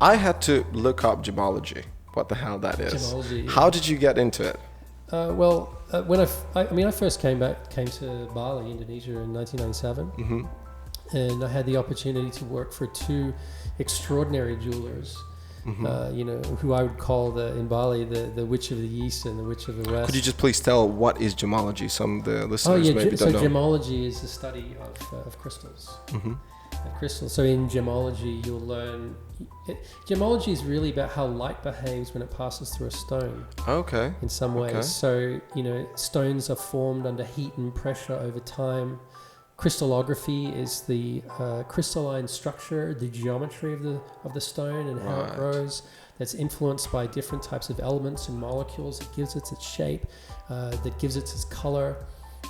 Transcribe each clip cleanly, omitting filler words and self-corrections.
I had to look up gemology. What the hell that is? Gemmology. How did you get into it? When I first came to Bali, Indonesia in 1997, and I had the opportunity to work for two extraordinary jewelers. Who I would call in Bali the witch of the east and the witch of the west. Could you just please tell what is gemology? Some of the listeners maybe don't know. So gemmology is the study of crystals. Of crystals. So in gemmology, you'll learn. Gemmology is really about how light behaves when it passes through a stone. Okay. In some ways. Okay. So stones are formed under heat and pressure over time. Crystallography is the crystalline structure, the geometry of the stone and how it grows. That's influenced by different types of elements and molecules. That gives it its shape, that gives it its color,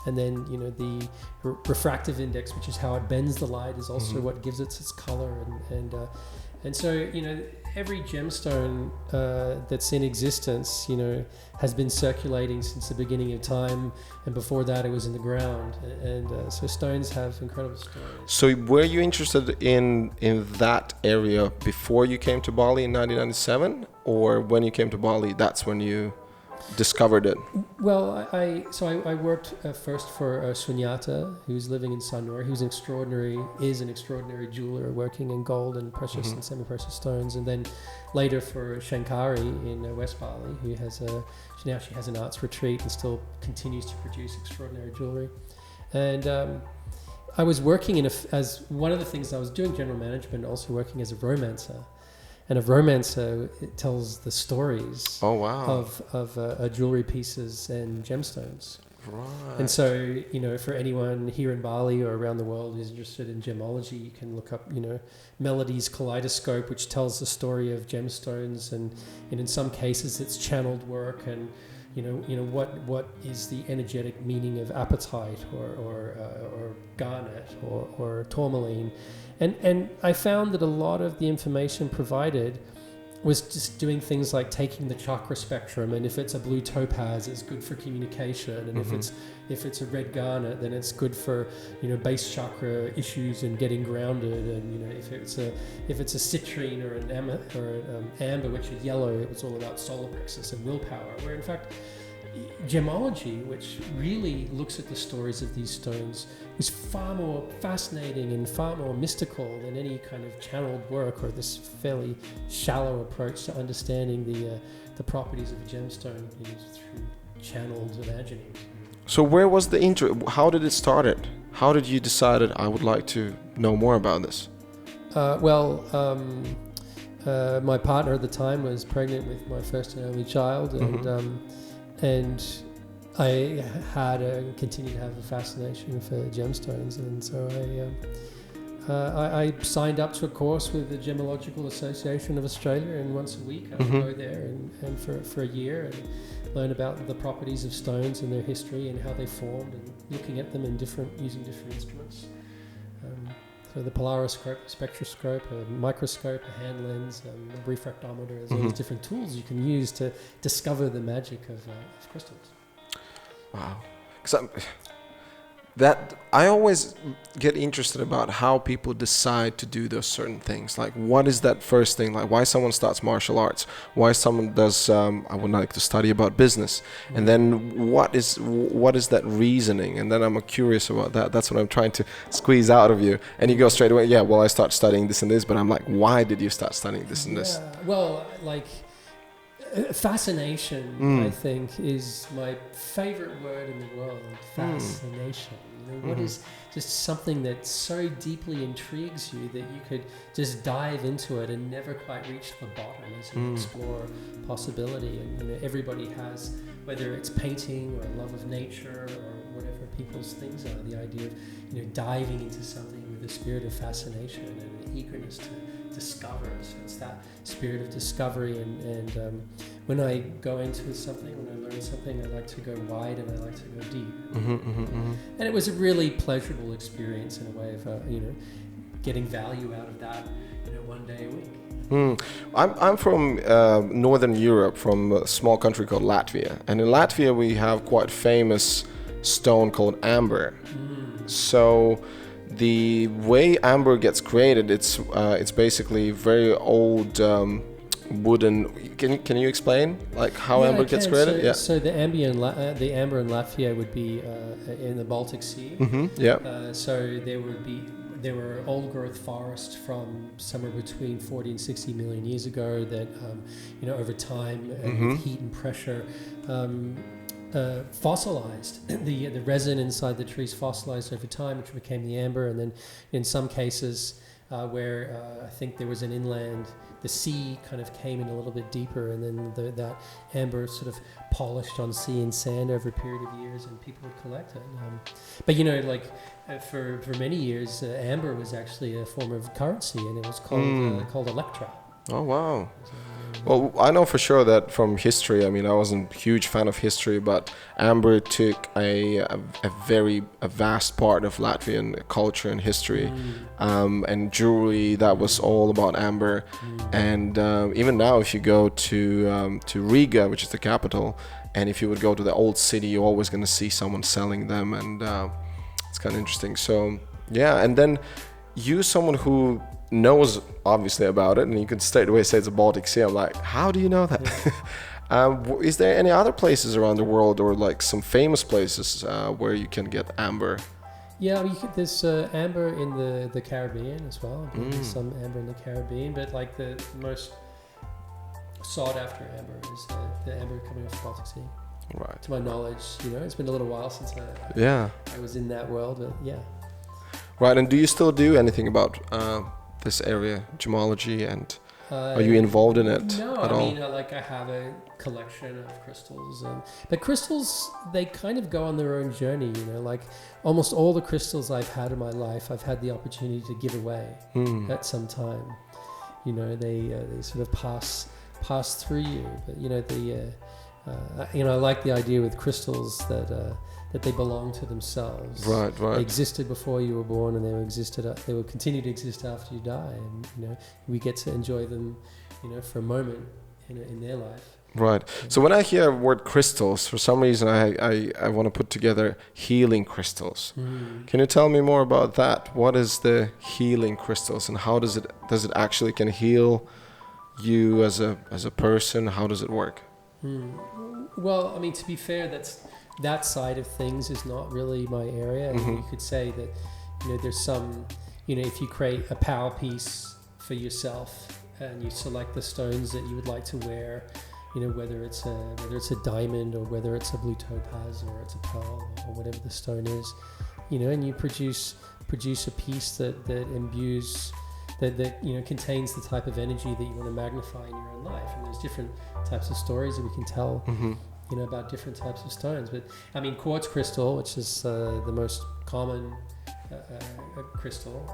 and then the refractive index, which is how it bends the light, is also what gives it its color. And so every gemstone that's in existence, has been circulating since the beginning of time, and before that it was in the ground. And so stones have incredible stories. So were you interested in that area before you came to Bali in 1997, or when you came to Bali, that's when you discovered it? Well, I worked first for Sunyata, who's living in Sanur. He was is an extraordinary jeweler working in gold and precious and semi-precious stones. And then later for Shankari in West Bali, who she has an arts retreat and still continues to produce extraordinary jewelry. And I was working as one of the things I was doing general management, also working as a romancer. And a romancer, it tells the stories of jewelry pieces and gemstones. Right. And so, for anyone here in Bali or around the world who's interested in gemmology, you can look up, Melody's Kaleidoscope, which tells the story of gemstones, and in some cases it's channeled work, and what is the energetic meaning of apatite or garnet or tourmaline. And I found that a lot of the information provided was just doing things like taking the chakra spectrum, and if it's a blue topaz, it's good for communication, and if it's a red garnet, then it's good for base chakra issues and getting grounded, and if it's a citrine or an amber, which is yellow, it's all about solar plexus and willpower. Where in fact, Gemmology, which really looks at the stories of these stones, is far more fascinating and far more mystical than any kind of channeled work or this fairly shallow approach to understanding the properties of a gemstone through channeled imagining. So where was the intro? How did it start? How did you decide I would like to know more about this? My partner at the time was pregnant with my first and only child, and I had and continue to have a fascination for gemstones, and so I signed up to a course with the Gemmological Association of Australia, and once a week I would go there and for a year and learn about the properties of stones and their history and how they formed, and looking at them using different instruments. So the polariscope, spectroscope, a microscope, a hand lens, a refractometer, there's all these different tools you can use to discover the magic of crystals. Wow. I always get interested about how people decide to do those certain things. Like, what is that first thing? Like, why someone starts martial arts? Why someone does, I would like to study about business. And then what is that reasoning? And then I'm curious about that. That's what I'm trying to squeeze out of you. And you go straight away, I start studying this and this. But I'm like, why did you start studying this and this? Well, fascination, I think, is my favorite word in the world. Fascination. What is just something that so deeply intrigues you that you could just dive into it and never quite reach the bottom as you explore possibility. And everybody has, whether it's painting or love of nature or whatever people's things are, the idea of diving into something with a spirit of fascination and an eagerness to discover. So it's that spirit of discovery, and when I go into something, when I learn something, I like to go wide and I like to go deep. And it was a really pleasurable experience in a way of getting value out of that one day a week. I'm from Northern Europe, from a small country called Latvia, and in Latvia we have quite famous stone called amber. So the way amber gets created, it's basically very old wooden. Can you explain like how amber gets created? So the amber in Latvia would be in the Baltic Sea. So there were old growth forests from somewhere between 40 and 60 million years ago that over time with heat and pressure fossilized. The resin inside the trees fossilized over time, which became the amber, and then in some cases where I think there was an inland, the sea kind of came in a little bit deeper, and then that amber sort of polished on sea and sand over a period of years, and people would collect it. But for many years, amber was actually a form of currency, and it was called Electra. Oh wow! Well, I know for sure that from history. I mean, I wasn't a huge fan of history, but amber took a vast part of Latvian culture and history, and jewelry that was all about amber. And even now, if you go to Riga, which is the capital, and if you would go to the old city, you're always going to see someone selling them, and it's kind of interesting. So yeah, and then you, someone who knows obviously about it, and you can straight away say it's a Baltic Sea. I'm like, how do you know that? Is there any other places around the world, or like some famous places where you can get amber? Yeah, there's amber in the Caribbean as well. There's some amber in the Caribbean, but like the most sought after amber is the amber coming off the Baltic Sea. Right. To my knowledge, it's been a little while since I was in that world, but yeah. Right, and do you still do anything about this area, gemology, and are you involved in it at all? I mean, I have a collection of crystals, but crystals, they kind of go on their own journey, like almost all the crystals I've had in my life, I've had the opportunity to give away at some time. They sort of pass through you, but I like the idea with crystals that they belong to themselves. Right. They existed before you were born, and they will continue to exist after you die, and we get to enjoy them, for a moment in their life. Right. So when I hear the word crystals, for some reason I want to put together healing crystals. Can you tell me more about that? What is the healing crystals, and how does it actually can heal you as a person? How does it work? Well, I mean, to be fair, that side of things is not really my area. You could say that, there's some, if you create a power piece for yourself and you select the stones that you would like to wear, whether it's a diamond, or whether it's a blue topaz, or it's a pearl, or whatever the stone is, and you produce a piece that imbues, that contains the type of energy that you want to magnify in your own life. And there's different types of stories that we can tell about different types of stones. But I mean, quartz crystal, which is the most common crystal,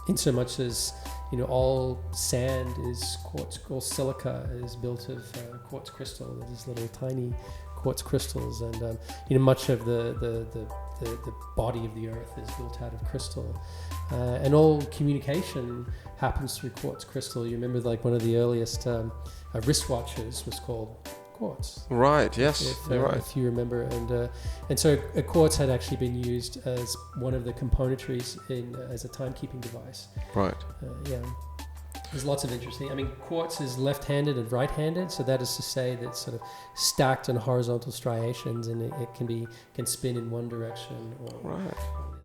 in so much as all sand is quartz, all silica is built of quartz crystal. These little tiny quartz crystals, and much of the body of the earth is built out of crystal, and all communication happens through quartz crystal. You remember, like, one of the earliest wristwatches was called quartz. Right. Yes. You're right. If you remember, and so a quartz had actually been used as one of the componentries as a timekeeping device. Right. There's lots of interesting. I mean, quartz is left-handed and right-handed, so that is to say that it's sort of stacked on horizontal striations, and it can spin in one direction. Or right.